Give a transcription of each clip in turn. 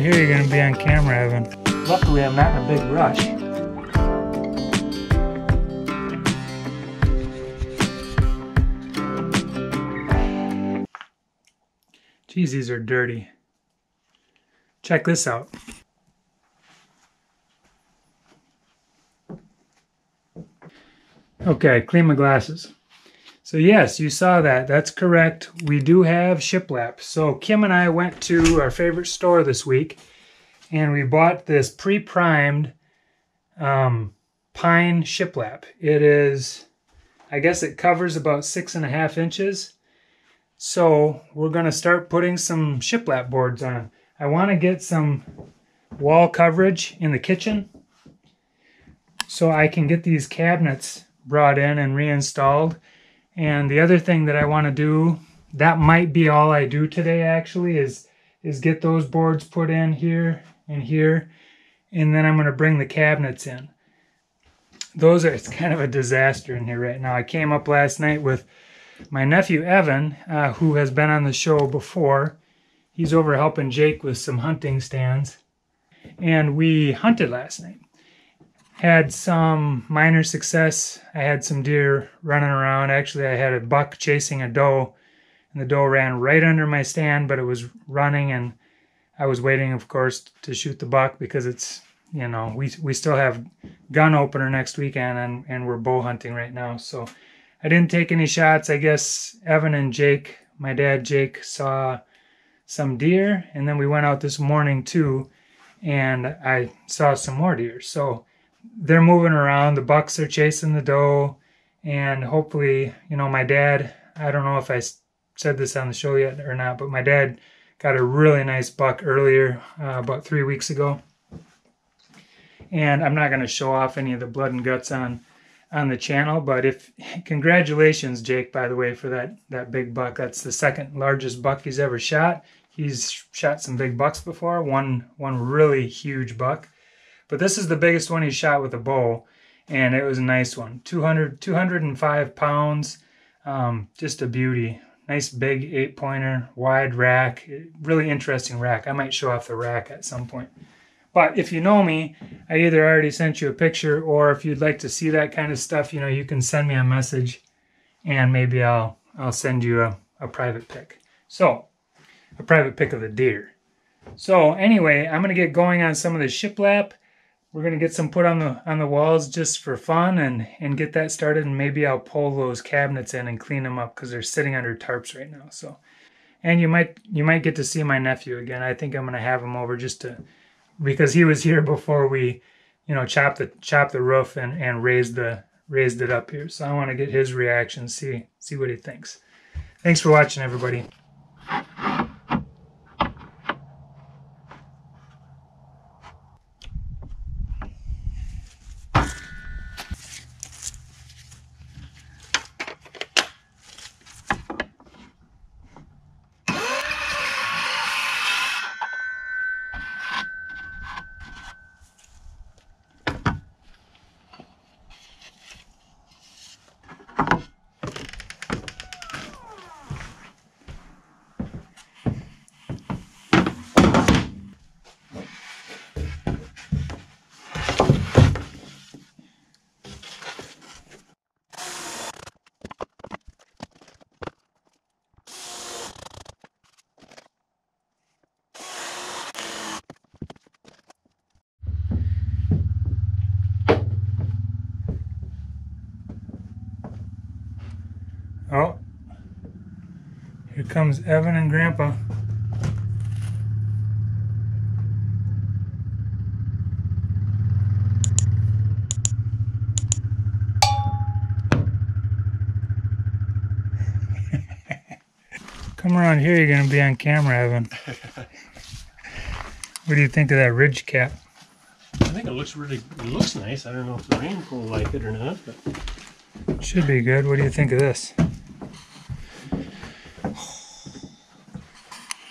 around here, you're going to be on camera, Evan. Luckily, I'm not in a big rush. Geez, these are dirty. Check this out. Okay, clean my glasses. So yes, you saw that. That's correct. We do have Shiplap. So Kim and I went to our favorite store this week, and we bought this pre-primed pine Shiplap. It is, I guess it covers about 6.5 inches. So we're going to start putting some Shiplap boards on. I want to get some wall coverage in the kitchen so I can get these cabinets brought in and reinstalled. And the other thing that I want to do, that might be all I do today actually, is get those boards put in here and here, and then I'm going to bring the cabinets in. It's kind of a disaster in here right now. I came up last night with my nephew Evan, who has been on the show before. He's over helping Jake with some hunting stands, and we hunted last night. Had some minor success. I had some deer running around. Actually, I had a buck chasing a doe, and the doe ran right under my stand, but it was running, and I was waiting, of course, to shoot the buck because it's, you know, we still have gun opener next weekend, and we're bow hunting right now. So I didn't take any shots. I guess Evan and Jake, my dad Jake, saw some deer, and then we went out this morning too, and I saw some more deer. So they're moving around. The bucks are chasing the doe, and hopefully, you know, my dad, I don't know if I said this on the show yet or not, but my dad got a really nice buck earlier, about 3 weeks ago. And I'm not going to show off any of the blood and guts on the channel, but congratulations, Jake, by the way, for that big buck. That's the second largest buck he's ever shot. He's shot some big bucks before, one really huge buck. But this is the biggest one he shot with a bow, and it was a nice one. 205 pounds, just a beauty. Nice big 8-pointer, wide rack, really interesting rack. I might show off the rack at some point. But if you know me, I either already sent you a picture, or if you'd like to see that kind of stuff, you know, you can send me a message, and maybe I'll send you a private pic. So, a private pic of the deer. So anyway, I'm going to get going on some of the Shiplap. We're going to get some put on the walls just for fun and get that started, and maybe I'll pull those cabinets in and clean them up because they're sitting under tarps right now. So, and you might get to see my nephew again. I think I'm going to have him over just because he was here before we, you know, chopped the roof and raised it up here. So I want to get his reaction, see what he thinks. Thanks for watching, everybody. Oh, here comes Evan and Grandpa. Come around here, you're going to be on camera, Evan. What do you think of that ridge cap? I think it looks nice. I don't know if the rain will like it or not, but it should be good. What do you think of this?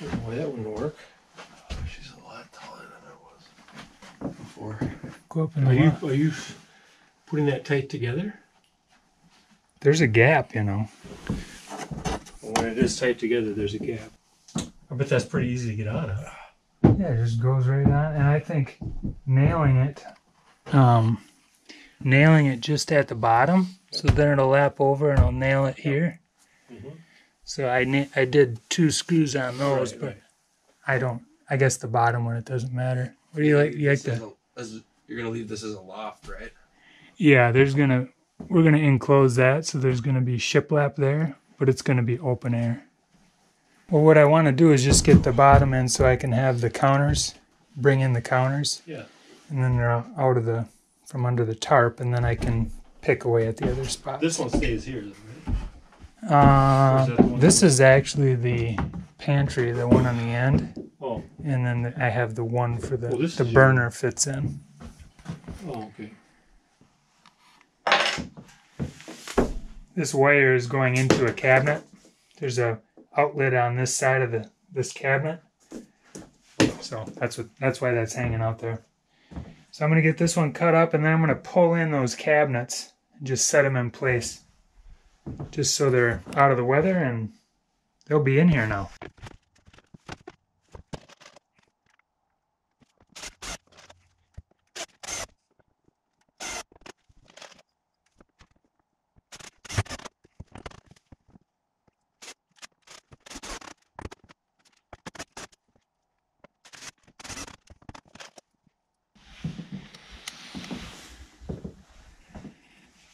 I don't know why that wouldn't work. Oh, she's a lot taller than I was before. Go up in the Are you putting that tight together? There's a gap, you know. When it is tight together, there's a gap. I bet that's pretty easy to get out of. Yeah, it just goes right on. And I think nailing it just at the bottom, so then it'll lap over and I'll nail it here. So I did 2 screws on those, but I guess the bottom one, it doesn't matter. What do you like? You like that? You're gonna leave this as a loft, right? Yeah, we're gonna enclose that, so there's gonna be shiplap there, but it's gonna be open air. Well, what I want to do is just get the bottom in so I can have the counters, bring in the counters. Yeah. And then they're out of from under the tarp, and then I can pick away at the other spots. This one stays here, right? This is actually the pantry, the one on the end. Oh. And then I have the one for the your burner fits in. Oh, okay. This wire is going into a cabinet. There's a outlet on this side of this cabinet. So that's why that's hanging out there. So I'm going to get this one cut up, and then I'm going to pull in those cabinets and just set them in place. Just so they're out of the weather, and they'll be in here now.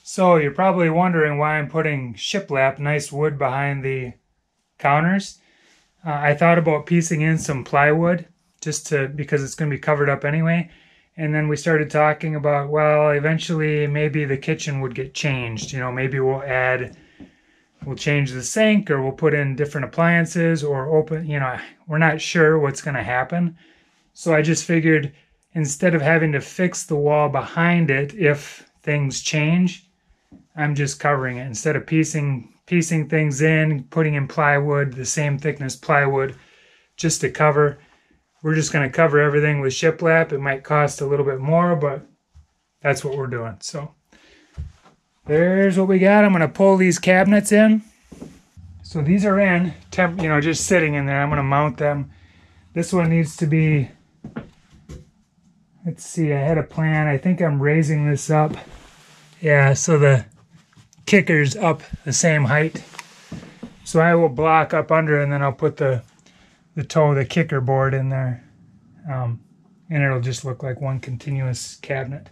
So you're probably wondering why I'm putting shiplap, nice wood, behind the counters. I thought about piecing in some plywood because it's going to be covered up anyway. And then we started talking about, well, eventually maybe the kitchen would get changed. You know, maybe we'll change the sink, or we'll put in different appliances, or open, we're not sure what's going to happen. So I just figured, instead of having to fix the wall behind it if things change, I'm just covering it. Instead of piecing things in, putting in plywood, the same thickness plywood, just to cover. We're just going to cover everything with shiplap. It might cost a little bit more, but that's what we're doing. So there's what we got. I'm going to pull these cabinets in. So these are in, just sitting in there. I'm going to mount them. This one needs to be, let's see, I had a plan. I think I'm raising this up. Yeah, so the kicker's up the same height. So I will block up under, and then I'll put the kicker board in there. And it'll just look like one continuous cabinet.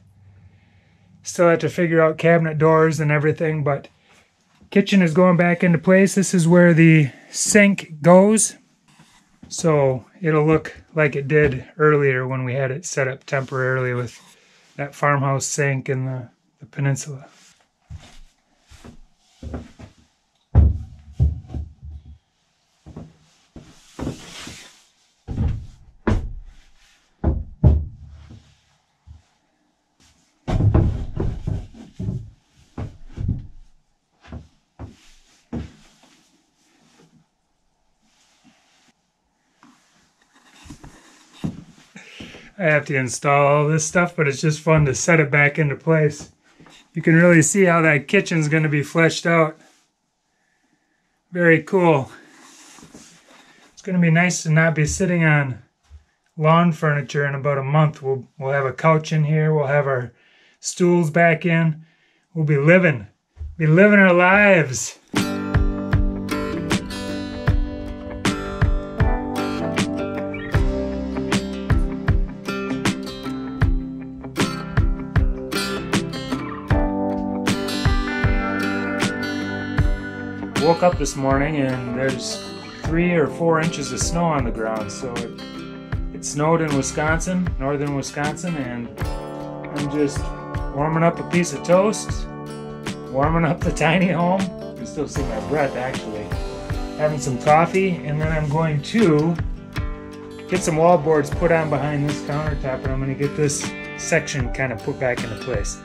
Still have to figure out cabinet doors and everything, but kitchen is going back into place. This is where the sink goes. So it'll look like it did earlier when we had it set up temporarily with that farmhouse sink and the peninsula. I have to install all this stuff, but it's just fun to set it back into place. You can really see how that kitchen's going to be fleshed out. Very cool. It's going to be nice to not be sitting on lawn furniture in about a month. We'll have a couch in here. We'll have our stools back in. We'll be living our lives. Woke up this morning and there's 3 or 4 inches of snow on the ground. So it snowed in Wisconsin, northern Wisconsin, and I'm just warming up a piece of toast, warming up the tiny home. You can still see my breath actually. Having some coffee, and then I'm going to get some wall boards put on behind this countertop, and I'm going to get this section kind of put back into place.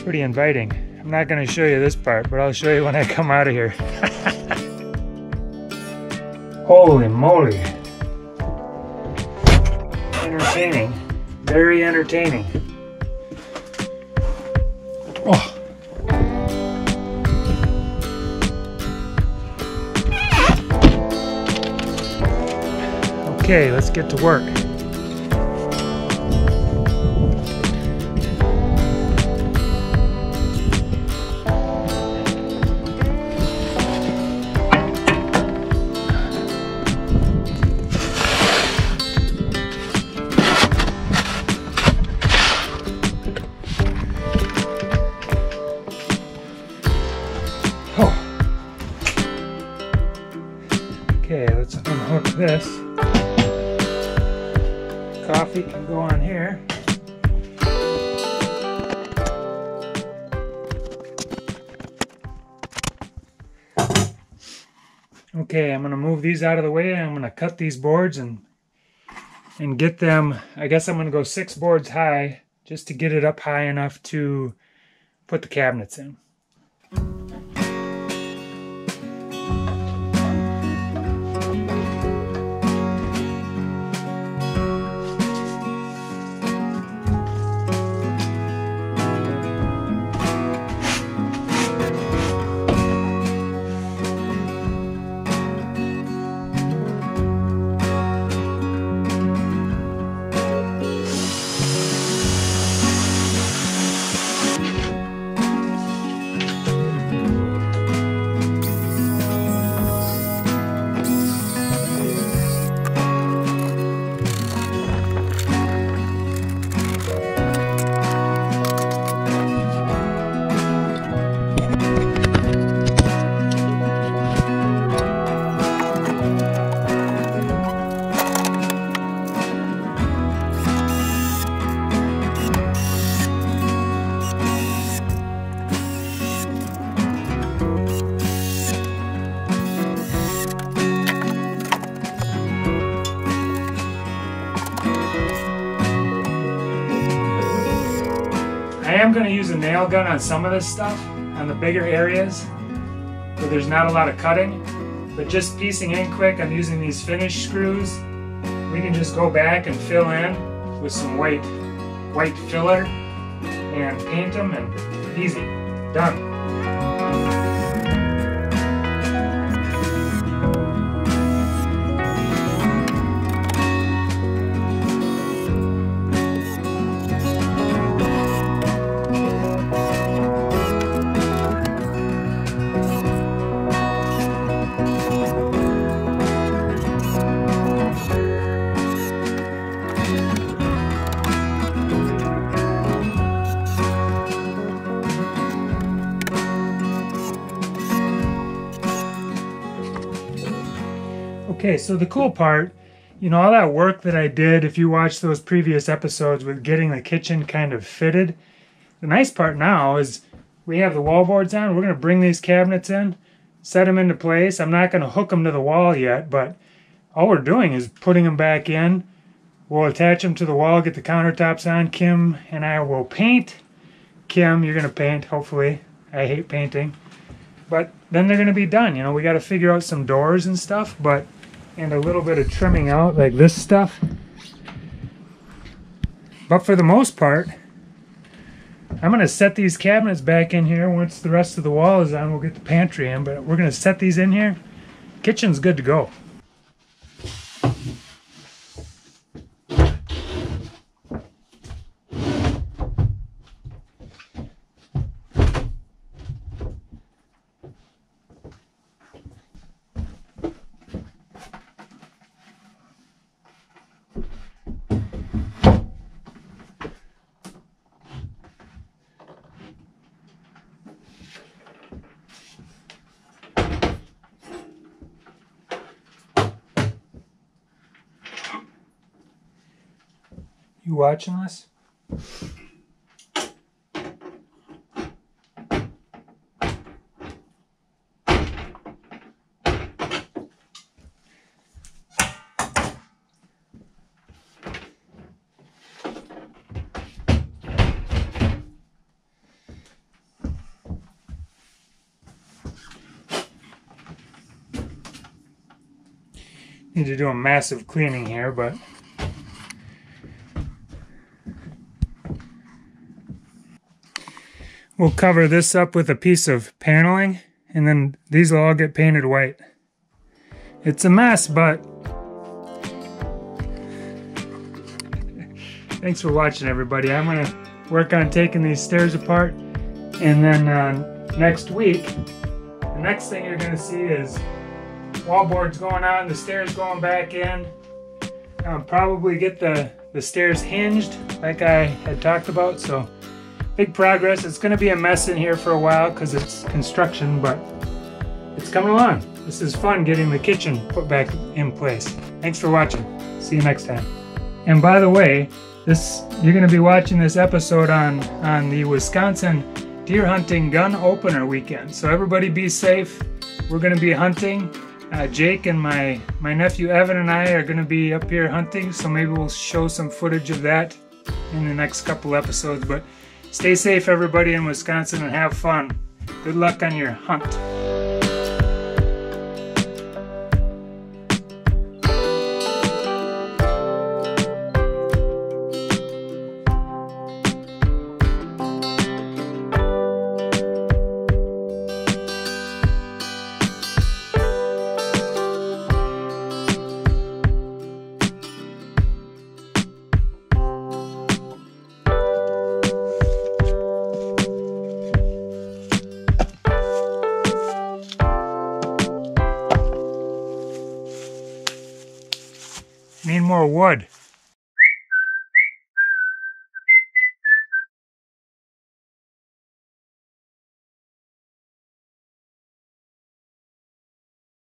pretty inviting. I'm not going to show you this part, but I'll show you when I come out of here. Holy moly. Entertaining. Very entertaining. Oh. Okay, let's get to work. Okay, let's unhook this. Coffee can go on here. Okay, I'm going to move these out of the way. I'm going to cut these boards and get them. I guess I'm going to go 6 boards high just to get it up high enough to put the cabinets in. I am going to use a nail gun on some of this stuff, on the bigger areas where there's not a lot of cutting, but just piecing in quick, I'm using these finish screws. We can just go back and fill in with some white filler and paint them, and easy, done. Okay, so the cool part, you know, all that work that I did, if you watch those previous episodes with getting the kitchen kind of fitted, the nice part now is we have the wall boards on. We're going to bring these cabinets in, set them into place. I'm not going to hook them to the wall yet, but all we're doing is putting them back in. We'll attach them to the wall, get the countertops on. Kim and I will paint. Kim, you're going to paint, hopefully. I hate painting. But then they're going to be done. You know, we got to figure out some doors and stuff, and a little bit of trimming out like this stuff. But for the most part, I'm going to set these cabinets back in here. Once the rest of the wall is on, we'll get the pantry in, but we're going to set these in here. Kitchen's good to go. You watching this? Need to do a massive cleaning here, but we'll cover this up with a piece of paneling, and then these will all get painted white. It's a mess, but thanks for watching, everybody. I'm gonna work on taking these stairs apart, and then next week, the next thing you're gonna see is wallboards going on, the stairs going back in. I'll probably get the stairs hinged like I had talked about, so big progress. It's going to be a mess in here for a while because it's construction, but it's coming along. This is fun getting the kitchen put back in place. Thanks for watching. See you next time. And by the way, you're going to be watching this episode on the Wisconsin deer hunting gun opener weekend. So everybody be safe. We're going to be hunting. Jake and my nephew Evan and I are going to be up here hunting, so maybe we'll show some footage of that in the next couple episodes. But stay safe, everybody in Wisconsin, and have fun. Good luck on your hunt. Need more wood.